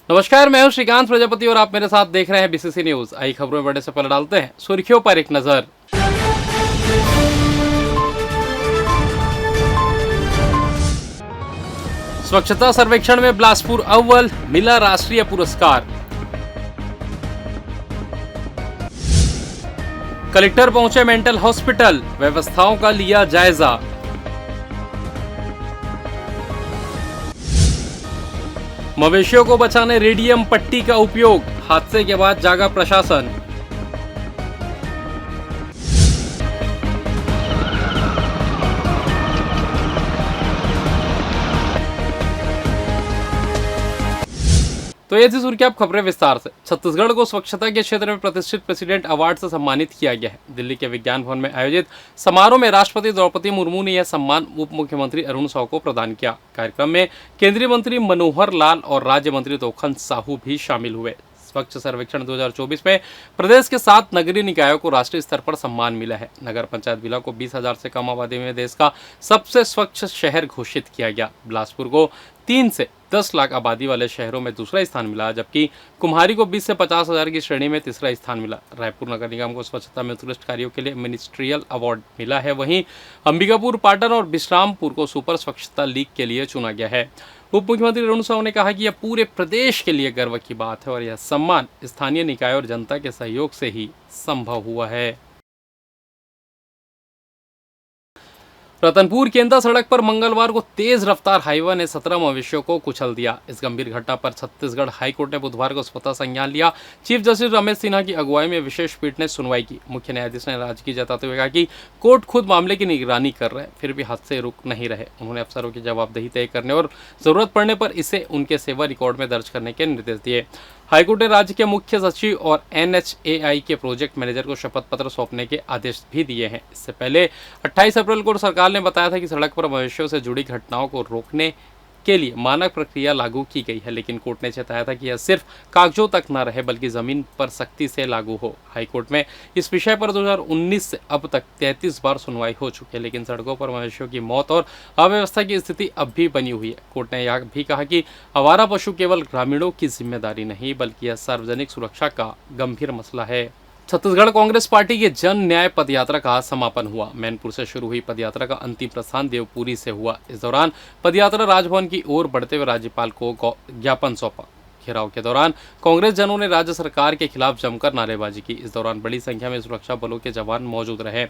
नमस्कार, मैं हूं श्रीकांत प्रजापति और आप मेरे साथ देख रहे हैं बीसीसी न्यूज। आई खबरों में बड़े से पहले डालते हैं सुर्खियों पर एक नजर। स्वच्छता सर्वेक्षण में बिलासपुर अव्वल, मिला राष्ट्रीय पुरस्कार। कलेक्टर पहुंचे मेंटल हॉस्पिटल, व्यवस्थाओं का लिया जायजा। मवेशियों को बचाने रेडियम पट्टी का उपयोग, हादसे के बाद जागा प्रशासन। तो ये थी सुर्खियां, अब खबरें विस्तार से। छत्तीसगढ़ को स्वच्छता के क्षेत्र में प्रतिष्ठित प्रेसिडेंट अवार्ड से सम्मानित किया गया है। दिल्ली के विज्ञान भवन में आयोजित समारोह में राष्ट्रपति द्रौपदी मुर्मू ने यह सम्मान उप मुख्यमंत्री अरुण साहू को प्रदान किया। कार्यक्रम में केंद्रीय मंत्री मनोहर लाल और राज्य मंत्री तोखन साहू भी शामिल हुए। स्वच्छ सर्वेक्षण 2024 में प्रदेश के 7 नगरीय निकायों को राष्ट्रीय स्तर पर सम्मान मिला है। नगर पंचायत जिला को 20,000 से कम आबादी में देश का सबसे स्वच्छ शहर घोषित किया गया। बिलासपुर को 3 से 10 लाख आबादी वाले शहरों में दूसरा स्थान मिला, जबकि कुम्हारी को 20 से 50,000 की श्रेणी में तीसरा स्थान मिला। रायपुर नगर निगम को स्वच्छता में उत्कृष्ट कार्यों के लिए मिनिस्ट्रियल अवार्ड मिला है। वहीं अंबिकापुर, पाटन और विश्रामपुर को सुपर स्वच्छता लीग के लिए चुना गया है। उप मुख्यमंत्री अरुण साहू ने कहा कि यह पूरे प्रदेश के लिए गर्व की बात है और यह सम्मान स्थानीय निकाय और जनता के सहयोग से ही संभव हुआ है। रतनपुर केंदा सड़क पर मंगलवार को तेज रफ्तार हाईवा ने 17 मवेशियों को कुचल दिया। इस गंभीर घटना पर छत्तीसगढ़ हाईकोर्ट ने बुधवार को स्वतः संज्ञान लिया। चीफ जस्टिस रमेश सिन्हा की अगुवाई में विशेष पीठ ने सुनवाई की। मुख्य न्यायाधीश ने नाराजगी जताते हुए कहा कि कोर्ट खुद मामले की निगरानी कर रहे, फिर भी हादसे रुक नहीं रहे। उन्होंने अफसरों की जवाबदेही तय करने और जरूरत पड़ने पर इसे उनके सेवा रिकॉर्ड में दर्ज करने के निर्देश दिए। हाईकोर्ट ने राज्य के मुख्य सचिव और NHAI के प्रोजेक्ट मैनेजर को शपथ पत्र सौंपने के आदेश भी दिए हैं। इससे पहले 28 अप्रैल को सरकार ने बताया था कि सड़क पर मवेशियों से जुड़ी घटनाओं को रोकने के लिए मानक प्रक्रिया लागू की गई है, लेकिन कोर्ट ने चेताया था कि यह सिर्फ कागजों तक न रहे बल्कि जमीन पर सख्ती से लागू हो। हाईकोर्ट में इस विषय पर 2019 से अब तक 33 बार सुनवाई हो चुकी है, लेकिन सड़कों पर मवेशियों की मौत और अव्यवस्था की स्थिति अब भी बनी हुई है। कोर्ट ने यह भी कहा कि आवारा पशु केवल ग्रामीणों की जिम्मेदारी नहीं बल्कि यह सार्वजनिक सुरक्षा का गंभीर मसला है। छत्तीसगढ़ कांग्रेस पार्टी के जन न्याय पदयात्रा का समापन हुआ। मैनपुर से शुरू हुई पदयात्रा का अंतिम प्रस्थान देवपुरी से हुआ। इस दौरान पदयात्रा राजभवन की ओर बढ़ते हुए राज्यपाल को ज्ञापन सौंपा। घेराव के दौरान कांग्रेस जनों ने राज्य सरकार के खिलाफ जमकर नारेबाजी की। इस दौरान बड़ी संख्या में सुरक्षा बलों के जवान मौजूद रहे।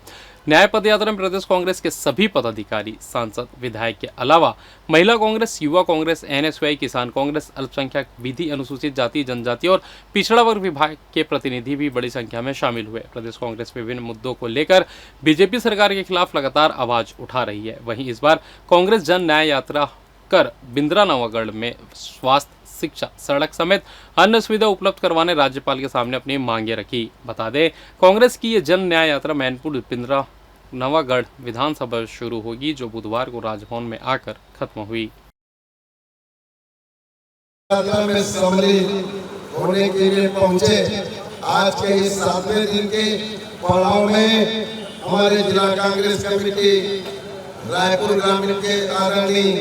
न्याय पदयात्रा में प्रदेश कांग्रेस के सभी पदाधिकारी, सांसद, विधायक के अलावा महिला कांग्रेस, युवा कांग्रेस, NSY, किसान कांग्रेस, अल्पसंख्यक, विधि, अनुसूचित जाति, जनजाति और पिछड़ा वर्ग विभाग के प्रतिनिधि भी बड़ी संख्या में शामिल हुए। प्रदेश कांग्रेस विभिन्न मुद्दों को लेकर बीजेपी सरकार के खिलाफ लगातार आवाज उठा रही है। वहीं इस बार कांग्रेस जन न्याय यात्रा कर बिंद्रा नवागढ़ में स्वास्थ्य, शिक्षा, सड़क समेत अन्य सुविधा उपलब्ध करवाने राज्यपाल के सामने अपनी मांगे रखी। बता दें, कांग्रेस की ये जन न्याय यात्रा मैनपुर बिंद्रा नवागढ़ विधानसभा शुरू होगी, जो बुधवार को राजभवन में आकर खत्म हुई। में सम्मिलित होने के लिए पहुंचे आज के इस 7वें दिन के पड़ाव में हमारे जिला कांग्रेस कमेटी रायपुर ग्रामीण के आदरणीय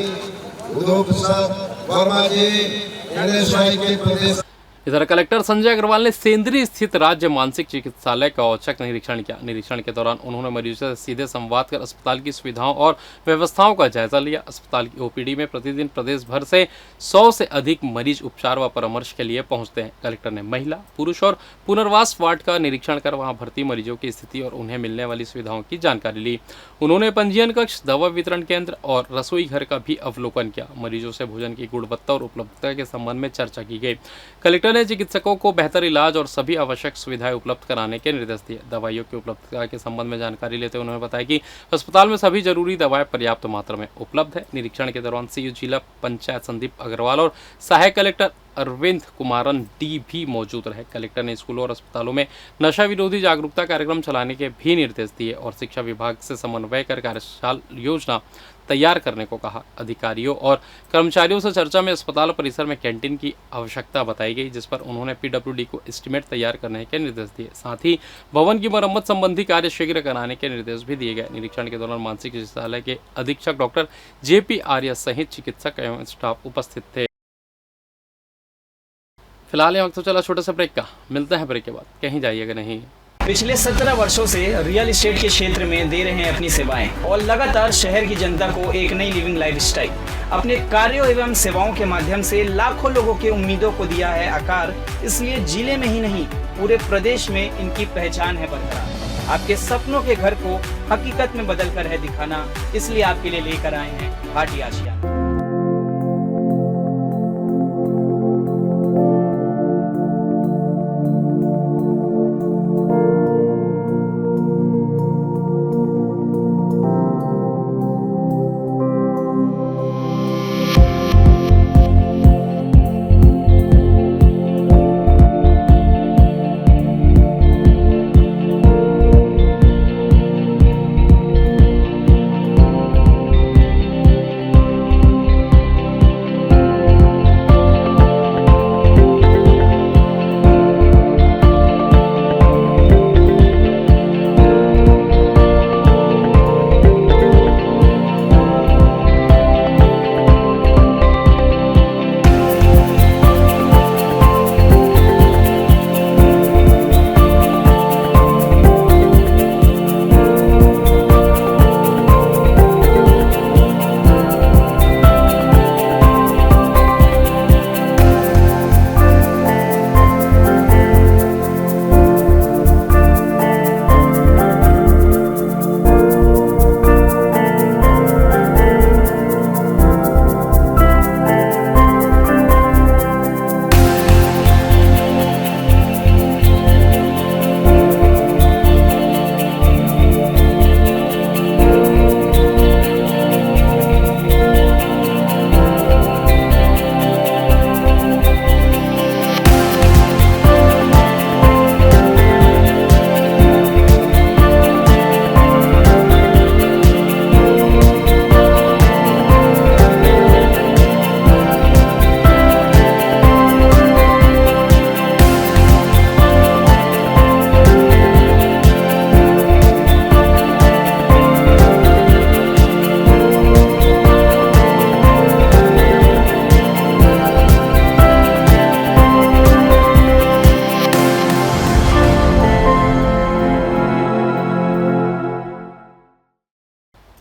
उद्धव प्रसाद वर्मा जी NSY के प्रदेश। इधर कलेक्टर संजय अग्रवाल ने सेंद्री स्थित राज्य मानसिक चिकित्सालय का औचक निरीक्षण किया। निरीक्षण के दौरान उन्होंने मरीजों से सीधे संवाद कर अस्पताल की सुविधाओं और व्यवस्थाओं का जायजा लिया। अस्पताल की OPD में प्रतिदिन प्रदेश भर से 100 से अधिक मरीज उपचार व परामर्श के लिए पहुंचते हैं। कलेक्टर ने महिला, पुरुष और पुनर्वास वार्ड का निरीक्षण कर वहां भर्ती मरीजों की स्थिति और उन्हें मिलने वाली सुविधाओं की जानकारी ली। उन्होंने पंजीयन कक्ष, दवा वितरण केंद्र और रसोई घर का भी अवलोकन किया। मरीजों से भोजन की गुणवत्ता और उपलब्धता के संबंध में चर्चा की गई। कलेक्टर ने चिकित्सकों को बेहतर इलाज और सभी आवश्यक सुविधाएं उपलब्ध कराने के निर्देश दिए। दवाइयों की उपलब्धता के संबंध में जानकारी लेते हुए उन्होंने बताया कि अस्पताल में सभी जरूरी दवाएं पर्याप्त मात्रा में उपलब्ध है। निरीक्षण के दौरान CU जिला पंचायत संदीप अग्रवाल और सहायक कलेक्टर अरविंद कुमारन D भी मौजूद रहे। कलेक्टर ने स्कूलों और अस्पतालों में नशा विरोधी जागरूकता कार्यक्रम चलाने के भी निर्देश दिए और शिक्षा विभाग से समन्वय कर कार्यशाला योजना तैयार करने को कहा। अधिकारियों और कर्मचारियों से चर्चा में अस्पताल परिसर में कैंटीन की आवश्यकता बताई गई, जिस पर उन्होंने PWD को एस्टीमेट तैयार करने के निर्देश दिए। साथ ही भवन की मरम्मत संबंधी कार्य शीघ्र कराने के निर्देश भी दिए गए। निरीक्षण के दौरान मानसिक चिकित्सालय के अधीक्षक डॉक्टर JP आर्य सहित चिकित्सक एवं स्टाफ उपस्थित थे। फिलहाल ये वक्त तो चला छोटे से ब्रेक का, मिलते हैं ब्रेक के बाद, कहीं जाइएगा नहीं। पिछले 17 वर्षों से रियल एस्टेट के क्षेत्र में दे रहे हैं अपनी सेवाएं और लगातार शहर की जनता को एक नई लिविंग लाइफस्टाइल। अपने कार्यों एवं सेवाओं के माध्यम से लाखों लोगों की उम्मीदों को दिया है आकार, इसलिए जिले में ही नहीं पूरे प्रदेश में इनकी पहचान है बरकरार। आपके सपनों के घर को हकीकत में बदल कर है दिखाना, इसलिए आपके लिए लेकर आए हैं भाटी आशियाना।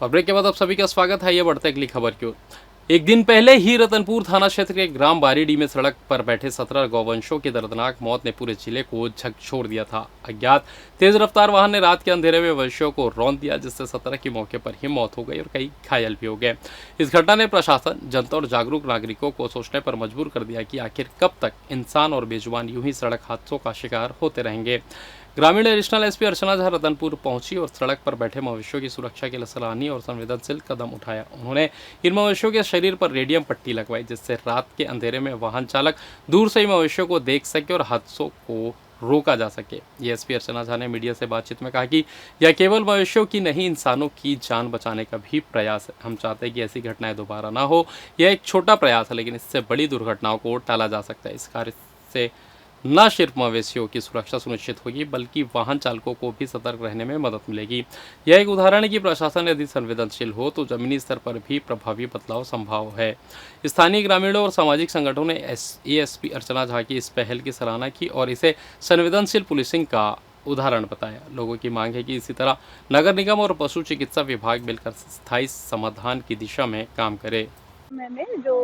और ब्रेक के बाद आप सभी का स्वागत है। ये बढ़ते अगली खबर की ओर। एक दिन पहले ही रतनपुर थाना क्षेत्र के ग्राम बारीडी में सड़क पर बैठे 17 गौवंशों की दर्दनाक मौत ने पूरे जिले को झकझोर दिया था। अज्ञात तेज रफ्तार वाहन ने रात के अंधेरे में वंशियों को रौंद दिया, जिससे 17 की मौके पर ही मौत हो गई और कई घायल भी हो गए। इस घटना ने प्रशासन, जनता और जागरूक नागरिकों को सोचने पर मजबूर कर दिया कि आखिर कब तक इंसान और बेजुबान यूं ही सड़क हादसों का शिकार होते रहेंगे। ग्रामीण एडिशनल एसपी अर्चना झा रतनपुर पहुंची और सड़क पर बैठे मवेशियों की सुरक्षा के लिए सराहनीय और संवेदनशील कदम उठाया। उन्होंने इन मवेशियों के शरीर पर रेडियम पट्टी लगवाई, जिससे रात के अंधेरे में वाहन चालक दूर से ही मवेशियों को देख सके और हादसों को रोका जा सके। ये एसपी अर्चना झा ने मीडिया से बातचीत में कहा कि यह केवल मवेशियों की नहीं, इंसानों की जान बचाने का भी प्रयास है। हम चाहते हैं कि ऐसी घटनाएं दोबारा ना हो। यह एक छोटा प्रयास है, लेकिन इससे बड़ी दुर्घटनाओं को टाला जा सकता है। इस कार्य से न सिर्फ मवेशियों की सुरक्षा सुनिश्चित होगी, बल्कि वाहन चालकों को भी सतर्क रहने में मदद मिलेगी। यह एक उदाहरण है कि प्रशासन यदि संवेदनशील हो तो जमीनी स्तर पर भी प्रभावी बदलाव संभव है। स्थानीय ग्रामीणों और सामाजिक संगठनों ने एएसपी अर्चना झा की इस पहल की सराहना की और इसे संवेदनशील पुलिसिंग का उदाहरण बताया। लोगों की मांग है कि इसी तरह नगर निगम और पशु चिकित्सा विभाग मिलकर स्थायी समाधान की दिशा में काम करे। में जो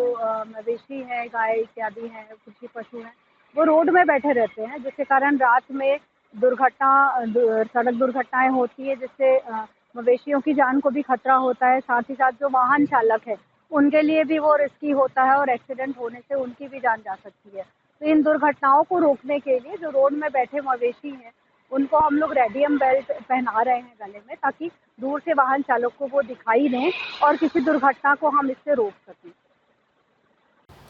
मवेशी है, गाय इत्यादि हैं, कुछ ही पशु हैं, वो रोड में बैठे रहते हैं, जिसके कारण रात में सड़क दुर्घटनाएं होती है, जिससे मवेशियों की जान को भी खतरा होता है। साथ ही साथ जो वाहन चालक है उनके लिए भी वो रिस्की होता है और एक्सीडेंट होने से उनकी भी जान जा सकती है। तो इन दुर्घटनाओं को रोकने के लिए जो रोड में बैठे मवेशी हैं उनको हम लोग रेडियम बेल्ट पहना रहे हैं गले में, ताकि दूर से वाहन चालक को वो दिखाई दें और किसी दुर्घटना को हम इससे रोक सकें।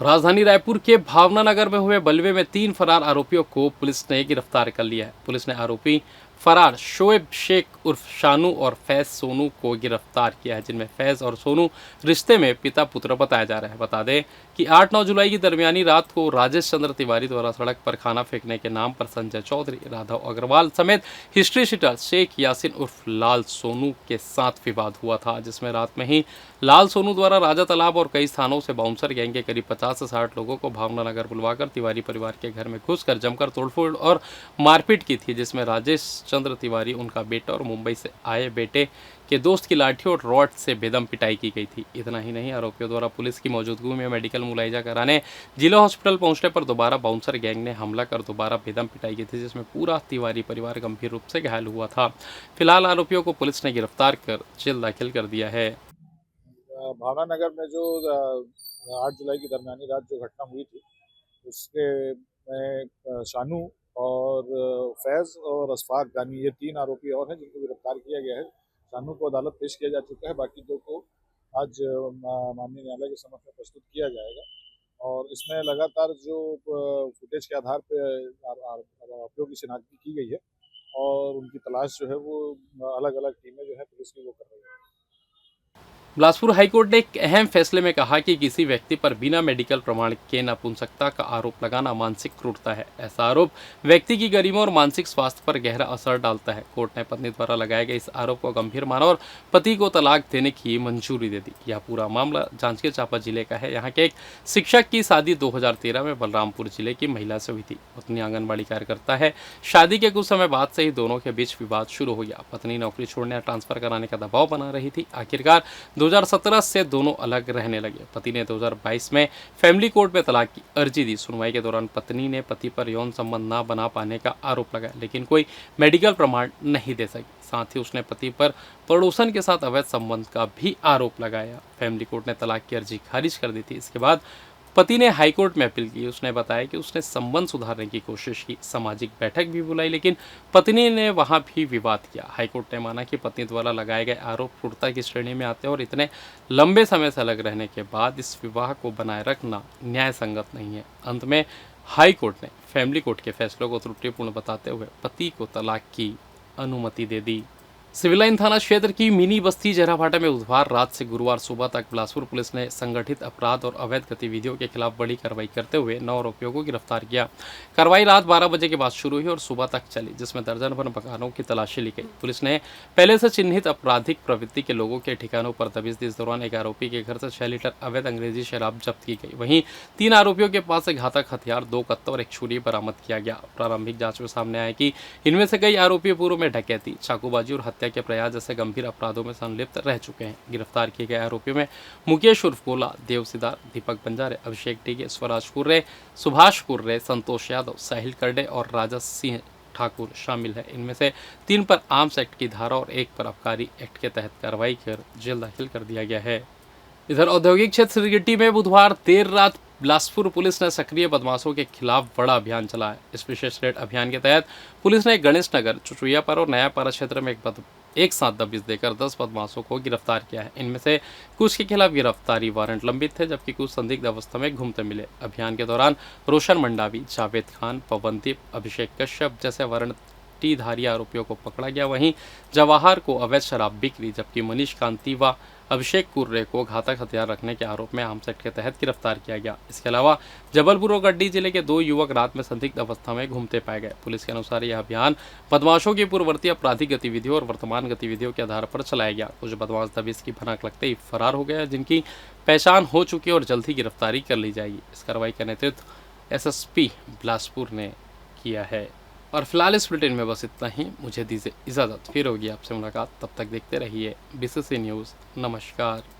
राजधानी रायपुर के भावना नगर में हुए बलवे में 3 फरार आरोपियों को पुलिस ने गिरफ्तार कर लिया है। पुलिस ने आरोपी फरार शोएब शेख उर्फ शानू और फैज सोनू को गिरफ्तार किया है, जिनमें फैज और सोनू रिश्ते में पिता पुत्र बताया जा रहा है। बता दें कि 8-9 जुलाई की दरमियानी रात को राजेश चंद्र तिवारी द्वारा सड़क पर खाना फेंकने के नाम पर संजय चौधरी, राघव अग्रवाल समेत हिस्ट्री शीटर शेख यासिन उर्फ लाल सोनू के साथ विवाद हुआ था, जिसमें रात में ही लाल सोनू द्वारा राजा तालाब और कई स्थानों से बाउंसर गैंग के करीब 50 से 60 लोगों को भावनानगर बुलवाकर तिवारी परिवार के घर में घुसकर जमकर तोड़फोड़ और मारपीट की थी, जिसमें राजेश चंद्र तिवारी, उनका बेटा और मुंबई से आए बेटे के दोस्त की लाठी और रॉड से बेदम पिटाई की गई थी। इतना ही नहीं, आरोपियों द्वारा पुलिस की मौजूदगी में मेडिकल मुआयजा कराने जिला हॉस्पिटल पहुंचने पर दोबारा बाउंसर गैंग ने हमला कर दोबारा बेदम पिटाई की थी, जिसमें पूरा तिवारी परिवार गंभीर रूप से घायल हुआ था। फिलहाल आरोपियों को पुलिस ने गिरफ्तार कर जेल दाखिल कर दिया है। भावनानगर में जो 8 जुलाई की दरमियानी रात जो घटना हुई थी, उसके में शानू और फैज़ और अशफाक यानी ये 3 आरोपी और हैं जिनको गिरफ्तार किया गया है। शानू को अदालत पेश किया जा चुका है, बाकी 2 को आज माननीय न्यायालय के समक्ष में प्रस्तुत किया जाएगा और इसमें लगातार जो फुटेज के आधार पर आरोपियों की शिनाख्त की गई है और उनकी तलाश जो है वो अलग अलग टीमें जो है पुलिस की वो कर रही है। बिलासपुर हाईकोर्ट ने एक अहम फैसले में कहा कि किसी व्यक्ति पर बिना मेडिकल प्रमाण के नपुंसकता का आरोप लगाना मानसिक क्रूरता है। ऐसा आरोप व्यक्ति की गरिमा और मानसिक स्वास्थ्य पर गहरा असर डालता है। कोर्ट ने पत्नी द्वारा लगाए गए इस आरोप को गंभीर माना और पति को तलाक देने की मंजूरी दे दी। यह पूरा मामला जांजगीर चांपा जिले का है। यहाँ के एक शिक्षक की शादी 2013 में बलरामपुर जिले की महिला से हुई थी। पत्नी आंगनबाड़ी कार्यकर्ता है। शादी के कुछ समय बाद से ही दोनों के बीच विवाद शुरू हो गया। पत्नी नौकरी छोड़ने या ट्रांसफर कराने का दबाव बना रही थी। आखिरकार 2017 से दोनों अलग रहने लगे। पति ने 2022 में फैमिली कोर्ट में तलाक की अर्जी दी। सुनवाई के दौरान पत्नी ने पति पर यौन संबंध न बना पाने का आरोप लगाया, लेकिन कोई मेडिकल प्रमाण नहीं दे सकी। साथ ही उसने पति पर पड़ोसन के साथ अवैध संबंध का भी आरोप लगाया। फैमिली कोर्ट ने तलाक की अर्जी खारिज कर दी थी। इसके बाद पति ने हाईकोर्ट में अपील की। उसने बताया कि उसने संबंध सुधारने की कोशिश की, सामाजिक बैठक भी बुलाई, लेकिन पत्नी ने वहां भी विवाद किया। हाईकोर्ट ने माना कि पत्नी द्वारा लगाए गए आरोप क्रूरता की श्रेणी में आते हैं और इतने लंबे समय से अलग रहने के बाद इस विवाह को बनाए रखना न्याय संगत नहीं है। अंत में हाईकोर्ट ने फैमिली कोर्ट के फैसलों को त्रुटिपूर्ण बताते हुए पति को तलाक की अनुमति दे दी। सिविल लाइन थाना क्षेत्र की मिनी बस्ती जराभाटा में बुधवार रात से गुरुवार सुबह तक बिलासपुर पुलिस ने संगठित अपराध और अवैध गतिविधियों के खिलाफ बड़ी कार्रवाई करते हुए 9 आरोपियों को गिरफ्तार किया। कार्रवाई रात 12 बजे के बाद शुरू हुई और सुबह तक चली, जिसमें दर्जन भर मकानों की तलाशी ली गई। पुलिस ने पहले से चिन्हित आपराधिक प्रवृत्ति के लोगों के ठिकानों पर दबिश दी। इस दौरान एक आरोपी के घर से 6 लीटर अवैध अंग्रेजी शराब जब्त की गई। वहीं 3 आरोपियों के पास से घातक हथियार, 2 कत्ते और एक छुरी बरामद किया गया। प्रारंभिक जांच में सामने आया कि इनमें से कई आरोपी पूर्व में डकैती, चाकूबाजी और हत्या के प्रयास जैसे गंभीर अपराधों में संलिप्त रह चुके हैं। गिरफ्तार किए गए आरोपियों में मुकेश उर्फ गोला, देव सिदार, दीपक बंजारे, अभिषेक टीके, स्वराज कुर्रे, सुभाष कुर्रे, संतोष यादव, साहिल करडे और राजा सिंह ठाकुर शामिल है। इनमें से 3 पर आर्म्स एक्ट की धारा और 1 पर आबकारी एक्ट के तहत कार्रवाई कर जेल दाखिल कर दिया गया है। इधर औद्योगिक क्षेत्र सिरगिट्टी में बुधवार देर रात बिलासपुर पुलिस ने सक्रिय बदमाशों के खिलाफ बड़ा अभियान चलाया। इस विशेष रेड अभियान के तहत पुलिस ने गणेश नगर, चुचुड़ियापारा और नयापारा क्षेत्र में एक साथ दबिश देकर 10 बदमाशों को गिरफ्तार किया है। इनमें से कुछ के खिलाफ गिरफ्तारी वारंट लंबित थे, जबकि कुछ संदिग्ध अवस्था में घूमते मिले। अभियान के दौरान रोशन मंडावी, जावेद खान, पवनदीप, अभिषेक कश्यप जैसे वारंटीधारी आरोपियों को पकड़ा गया। वहीं जवाहर को अवैध शराब बिक्री, जबकि मनीष कांति व अभिषेक कुर्रे को घातक हथियार रखने के आरोप में आर्म्स एक्ट के तहत गिरफ्तार किया गया। इसके अलावा जबलपुर और गड्डी जिले के 2 युवक रात में संदिग्ध अवस्था में घूमते पाए गए। पुलिस के अनुसार यह अभियान बदमाशों की पूर्ववर्ती आपराधिक गतिविधियों और वर्तमान गतिविधियों के आधार पर चलाया गया। कुछ बदमाश दबिश की भनक लगते ही फरार हो गए, जिनकी पहचान हो चुकी है और जल्द ही गिरफ्तारी कर ली जाएगी। इस कार्रवाई का नेतृत्व SSP बिलासपुर ने किया है। और फिलहाल इस बुलेटिन में बस इतना ही। मुझे दीजिए इजाज़त, फिर होगी आपसे मुलाकात। तब तक देखते रहिए BCC न्यूज़। नमस्कार।